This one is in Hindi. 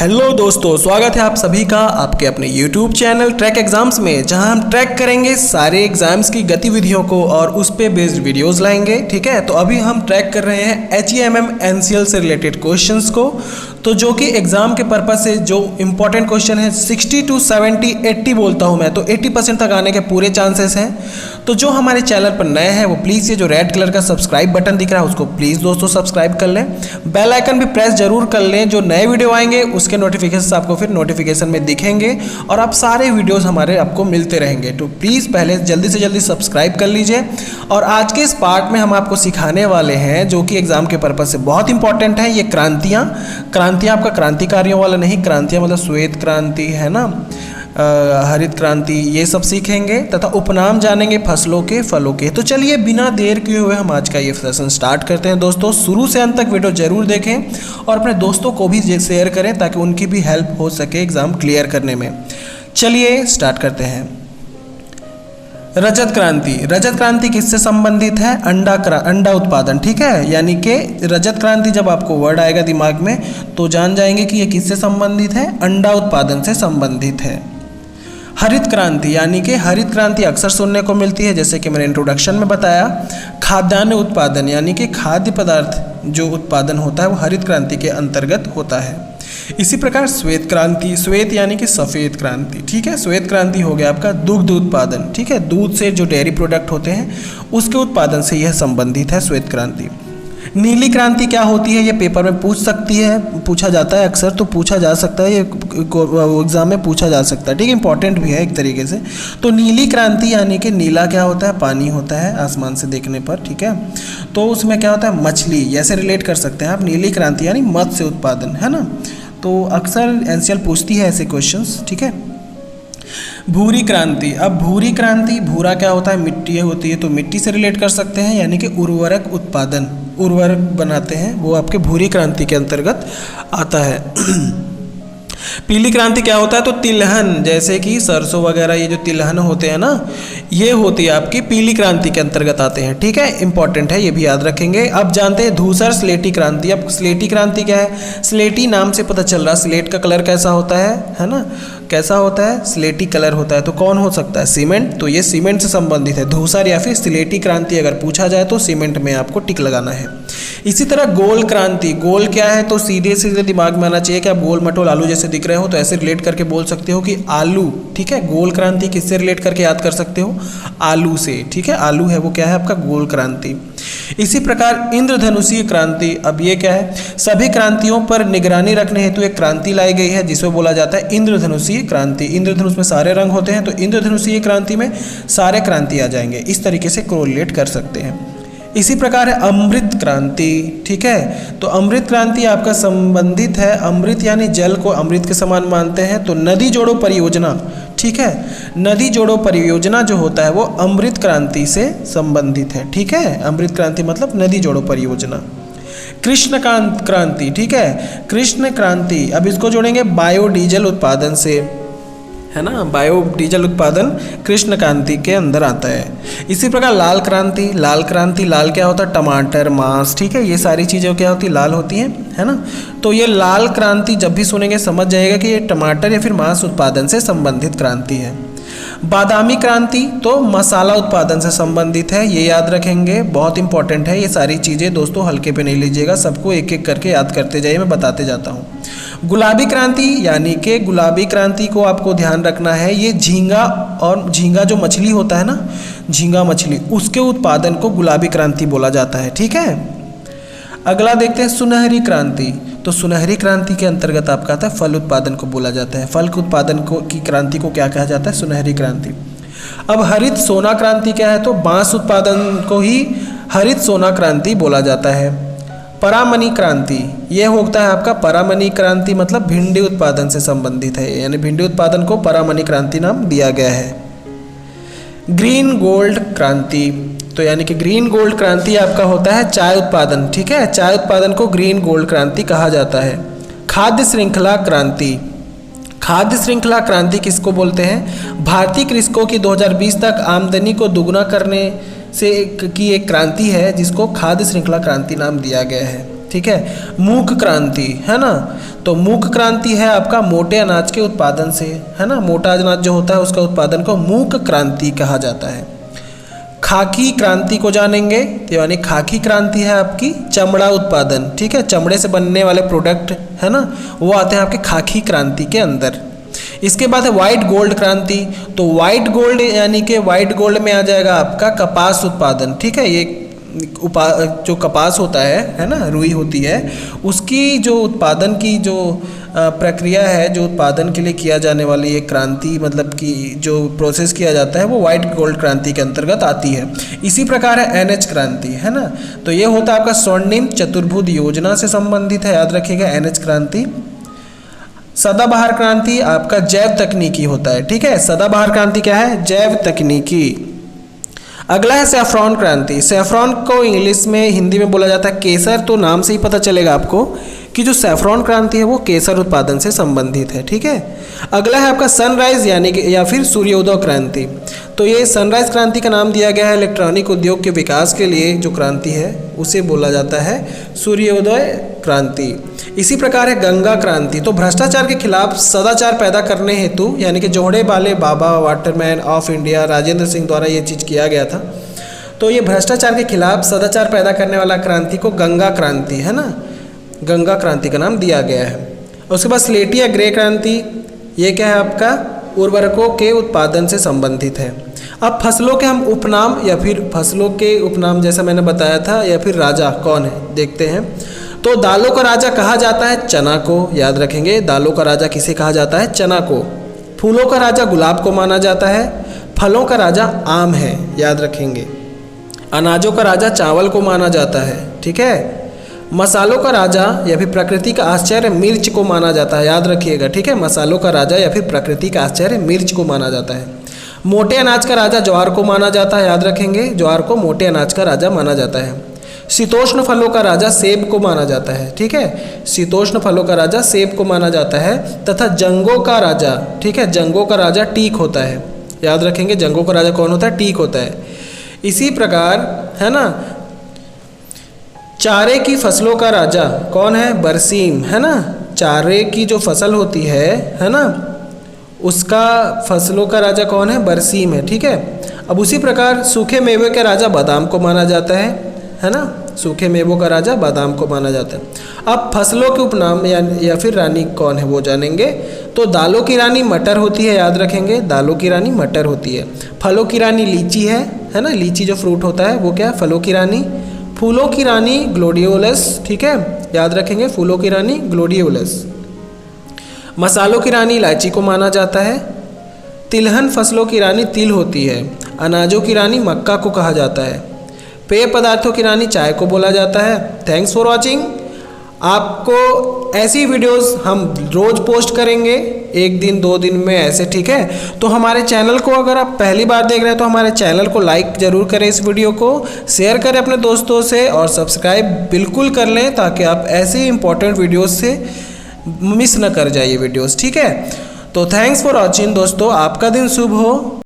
हेलो दोस्तों, स्वागत है आप सभी का आपके अपने YouTube चैनल ट्रैक एग्जाम्स में, जहां हम ट्रैक करेंगे सारे एग्जाम्स की गतिविधियों को और उस पे बेस्ड वीडियोस लाएंगे। ठीक है, तो अभी हम ट्रैक कर रहे हैं HEMM NCL से रिलेटेड क्वेश्चंस को, तो जो कि एग्जाम के पर्पज से जो इंपॉर्टेंट क्वेश्चन है 60 to 70 80 बोलता हूं मैं, तो 80% तक आने के पूरे चांसेस हैं। तो जो हमारे चैनल पर नए हैं वो प्लीज़ ये जो रेड कलर का सब्सक्राइब बटन दिख रहा है उसको प्लीज़ दोस्तों सब्सक्राइब कर लें, बेल आइकन भी प्रेस जरूर कर लें। जो नए वीडियो आएंगे उसके नोटिफिकेशन आपको फिर नोटिफिकेशन में दिखेंगे और आप सारे वीडियोस हमारे आपको मिलते रहेंगे। तो प्लीज़ पहले जल्दी से जल्दी सब्सक्राइब कर लीजिए। और आज के इस पार्ट में हम आपको सिखाने वाले हैं जो कि एग्जाम के पर्पज से बहुत इंपॉर्टेंट है, ये क्रांतियाँ आपका क्रांतिकारियों वाला नहीं, क्रांतियाँ मतलब श्वेत क्रांति है ना, हरित क्रांति, ये सब सीखेंगे तथा उपनाम जानेंगे फसलों के फलों के। तो चलिए बिना देर किए हुए हम आज का ये सेशन स्टार्ट करते हैं। दोस्तों शुरू से अंत तक वीडियो जरूर देखें और अपने दोस्तों को भी शेयर करें ताकि उनकी भी हेल्प हो सके एग्जाम क्लियर करने में। चलिए स्टार्ट करते हैं। रजत क्रांति किससे संबंधित है? अंडा उत्पादन। ठीक है, यानी कि रजत क्रांति जब आपको वर्ड आएगा दिमाग में तो जान जाएंगे कि ये किससे संबंधित है, अंडा उत्पादन से संबंधित है। हरित क्रांति, यानी कि हरित क्रांति अक्सर सुनने को मिलती है, जैसे कि मैंने इंट्रोडक्शन में बताया। खाद्यान्न उत्पादन, यानी कि खाद्य पदार्थ जो उत्पादन होता है वो हरित क्रांति के अंतर्गत होता है। इसी प्रकार श्वेत क्रांति, श्वेत यानी कि सफ़ेद क्रांति। ठीक है, श्वेत क्रांति हो गया आपका दुग्ध उत्पादन। ठीक है, दूध से जो डेयरी प्रोडक्ट होते हैं उसके उत्पादन से यह संबंधित है श्वेत क्रांति। नीली क्रांति क्या होती है, ये पेपर में पूछा जाता है अक्सर, तो पूछा जा सकता है, ये एग्जाम में पूछा जा सकता है। ठीक है, इंपॉर्टेंट भी है एक तरीके से। तो नीली क्रांति यानी कि नीला क्या होता है, पानी होता है आसमान से देखने पर। ठीक है, तो उसमें क्या होता है, मछली, ऐसे रिलेट कर सकते हैं आप। नीली क्रांति यानी मत्स्य उत्पादन, है ना, तो अक्सर एनसीएल पूछती है ऐसे क्वेश्चंस। ठीक है, भूरी क्रांति। अब भूरी क्रांति, भूरा क्या होता है, मिट्टी होती है, तो मिट्टी से रिलेट कर सकते हैं, यानी कि उर्वरक उत्पादन, उर्वरक बनाते हैं, वो आपके भूरी क्रांति के अंतर्गत आता है। पीली क्रांति क्या होता है, तो तिलहन, जैसे कि सरसों वगैरह ये जो तिलहन होते हैं ना, ये होती है आपकी पीली क्रांति के अंतर्गत आते हैं। ठीक है, इंपॉर्टेंट है, ये भी याद रखेंगे। अब जानते हैं धूसर स्लेटी क्रांति। अब स्लेटी क्रांति क्या है, स्लेटी नाम से पता चल रहा, स्लेट का कलर कैसा होता है ना, कैसा होता है, स्लेटी कलर होता है, तो कौन हो सकता है, सीमेंट, तो ये सीमेंट से संबंधित है। धूसर या फिर स्लेटी क्रांति अगर पूछा जाए तो सीमेंट में आपको टिक लगाना है। इसी तरह गोल क्रांति, गोल क्या है, तो सीधे सीधे दिमाग में आना चाहिए कि आप गोल मटोल आलू जैसे दिख रहे हो, तो ऐसे रिलेट करके बोल सकते हो कि आलू। ठीक है, गोल क्रांति किससे रिलेट करके याद कर सकते हो, आलू से। ठीक है, आलू है वो क्या है आपका गोल क्रांति। इसी प्रकार इंद्रधनुषीय क्रांति, अब ये क्या है, सभी क्रांतियों पर निगरानी रखने हेतु एक क्रांति लाई गई है जिसमें बोला जाता है इंद्रधनुषीय क्रांति। इंद्रधनुष में सारे रंग होते हैं, तो इंद्रधनुषीय क्रांति में सारे क्रांति आ जाएंगे। इस तरीके से कोरिलेट कर सकते हैं। इसी प्रकार है अमृत क्रांति। ठीक है, तो अमृत क्रांति आपका संबंधित है, अमृत यानी जल को अमृत के समान मानते हैं, तो नदी जोड़ो परियोजना। ठीक है, नदी जोड़ो परियोजना जो होता है वो अमृत क्रांति से संबंधित है। ठीक है, अमृत क्रांति मतलब नदी जोड़ो परियोजना। कृष्ण क्रांति, ठीक है, कृष्ण क्रांति, अब इसको जोड़ेंगे बायोडीजल उत्पादन से, है ना, बायोडीजल उत्पादन कृष्ण क्रांति के अंदर आता है। इसी प्रकार लाल क्रांति, लाल क्या होता है, टमाटर, मांस। ठीक है, ये सारी चीज़ें क्या होती है, लाल होती हैं, है ना, तो ये लाल क्रांति जब भी सुनेंगे समझ जाएगा कि ये टमाटर या फिर मांस उत्पादन से संबंधित क्रांति है। बादामी क्रांति तो मसाला उत्पादन से संबंधित है, ये याद रखेंगे, बहुत इंपॉर्टेंट है। ये सारी चीज़ें दोस्तों हल्के पे नहीं लीजिएगा, सबको एक एक करके याद करते जाइए, मैं बताते जाता हूँ। गुलाबी क्रांति, यानी कि गुलाबी क्रांति को आपको ध्यान रखना है, ये झींगा, और झींगा जो मछली होता है ना, झींगा मछली, उसके उत्पादन को गुलाबी क्रांति बोला जाता है। ठीक है, अगला देखते हैं सुनहरी क्रांति। तो सुनहरी क्रांति के अंतर्गत आपका आता है फल उत्पादन को बोला जाता है, फल के उत्पादन को की क्रांति को क्या कहा जाता है, सुनहरी क्रांति। अब हरित सोना क्रांति क्या है, तो बांस उत्पादन को ही हरित सोना क्रांति बोला जाता है। परामनी क्रांति, ये होता है आपका परामनी क्रांति, मतलब भिंडी उत्पादन से संबंधित है, यानी भिंडी उत्पादन को परामनी क्रांति नाम दिया गया है। ग्रीन गोल्ड क्रांति, तो यानी कि ग्रीन गोल्ड क्रांति आपका होता है चाय उत्पादन। ठीक है, चाय उत्पादन को ग्रीन गोल्ड क्रांति कहा जाता है। खाद्य श्रृंखला क्रांति, खाद्य श्रृंखला क्रांति किसको बोलते हैं, भारतीय कृषकों की 2020 तक आमदनी को दुगना करने से की एक क्रांति है जिसको खाद्य श्रृंखला क्रांति नाम दिया गया है। ठीक है। मूक क्रांति है ना, तो मूक क्रांति है आपका मोटे अनाज के उत्पादन से, है ना, मोटा अनाज जो होता है उसका उत्पादन को मूक क्रांति कहा जाता है। खाकी क्रांति को जानेंगे, तो यानी खाकी क्रांति है आपकी चमड़ा उत्पादन, ठीक है, चमड़े से बनने वाले प्रोडक्ट है ना, वो आते हैं आपके खाकी क्रांति के अंदर। इसके बाद है व्हाइट गोल्ड क्रांति, तो व्हाइट गोल्ड यानी कि व्हाइट गोल्ड में आ जाएगा आपका कपास उत्पादन, ठीक है। ये जो कपास होता है ना, रुई होती है, उसकी जो उत्पादन की जो प्रक्रिया है, जो उत्पादन के लिए किया जाने वाली ये क्रांति, मतलब कि जो प्रोसेस किया जाता है वो व्हाइट गोल्ड क्रांति के अंतर्गत आती है। इसी प्रकार है एनएच क्रांति, है ना, तो ये होता है आपका स्वर्णिम चतुर्भुज योजना से संबंधित है, याद रखिएगा एनएच क्रांति। सदाबहार क्रांति आपका जैव तकनीकी होता है, ठीक है, सदाबहार क्रांति क्या है, जैव तकनीकी। अगला है सैफ्रॉन क्रांति। सैफ्रॉन को इंग्लिश में, हिंदी में बोला जाता है केसर, तो नाम से ही पता चलेगा आपको कि जो सैफ्रॉन क्रांति है वो केसर उत्पादन से संबंधित है, ठीक है। अगला है आपका सनराइज यानी कि या फिर सूर्योदय क्रांति। तो ये सनराइज क्रांति का नाम दिया गया है इलेक्ट्रॉनिक उद्योग के विकास के लिए, जो क्रांति है उसे बोला जाता है सूर्योदय क्रांति। इसी प्रकार है गंगा क्रांति। तो भ्रष्टाचार के खिलाफ सदाचार पैदा करने हेतु, यानी कि जोड़े वाले बाबा waterman of India Rajendra Singh द्वारा ये चीज़ किया गया था। तो ये भ्रष्टाचार के खिलाफ सदाचार पैदा करने वाला क्रांति को गंगा क्रांति, है ना, गंगा क्रांति का नाम दिया गया है। उसके बाद स्लेटी या ग्रे क्रांति, ये क्या है आपका उर्वरकों के उत्पादन से संबंधित है। अब फसलों के हम उपनाम या फिर फसलों के उपनाम जैसा मैंने बताया था, या फिर राजा कौन है देखते हैं। तो दालों का राजा कहा जाता है चना को, याद रखेंगे, दालों का राजा किसे कहा जाता है, चना को। फूलों का राजा गुलाब को माना जाता है। फलों का राजा आम है, याद रखेंगे। अनाजों का राजा चावल को माना जाता है, ठीक है। मसालों का राजा या फिर प्रकृति का आश्चर्य मिर्च को माना जाता है, याद रखिएगा, ठीक है। मसालों का राजा या फिर प्रकृति का आश्चर्य मिर्च को माना जाता है। मोटे अनाज का राजा ज्वार को माना जाता है, याद रखेंगे, ज्वार को मोटे अनाज का राजा माना जाता है। शीतोष्ण फलों का राजा सेब को माना जाता है, ठीक है, शीतोष्ण फलों का राजा सेब को माना जाता है। तथा जंगों का राजा, ठीक है, जंगों का राजा टीक होता है, याद रखेंगे, जंगों का राजा कौन होता है, टीक होता है। इसी प्रकार है ना, चारे की फसलों का राजा कौन है, बरसीम, है ना, चारे की जो फसल होती है ना, उसका फसलों का राजा कौन है, बरसीम है, ठीक है। अब उसी प्रकार सूखे मेवे के राजा बादाम को माना जाता है ना, सूखे मेवों का राजा बादाम को माना जाता है। अब फसलों के उपनाम या फिर रानी कौन है वो जानेंगे। तो दालों की रानी मटर होती है, याद रखेंगे, दालों की रानी मटर होती है। फलों की रानी लीची है ना, लीची जो फ्रूट होता है वो क्या है, फलों की रानी। फूलों की रानी ग्लोडियोलस, ठीक है, याद रखेंगे, फूलों की रानी ग्लोडियोलस। मसालों की रानी इलायची को माना जाता है। तिलहन फसलों की रानी तिल होती है। अनाजों की रानी मक्का को कहा जाता है। पेय पदार्थों की रानी चाय को बोला जाता है। Thanks for watching. आपको ऐसी वीडियोस हम रोज़ पोस्ट करेंगे, एक दिन 2 दिन में ऐसे, ठीक है। तो हमारे चैनल को अगर आप पहली बार देख रहे हैं तो हमारे चैनल को लाइक ज़रूर करें, इस वीडियो को शेयर करें अपने दोस्तों से और सब्सक्राइब बिल्कुल कर लें, ताकि आप ऐसे इंपॉर्टेंट वीडियोस से मिस न कर जाइए वीडियोस, ठीक है। तो थैंक्स फॉर वॉचिंग दोस्तों, आपका दिन शुभ हो।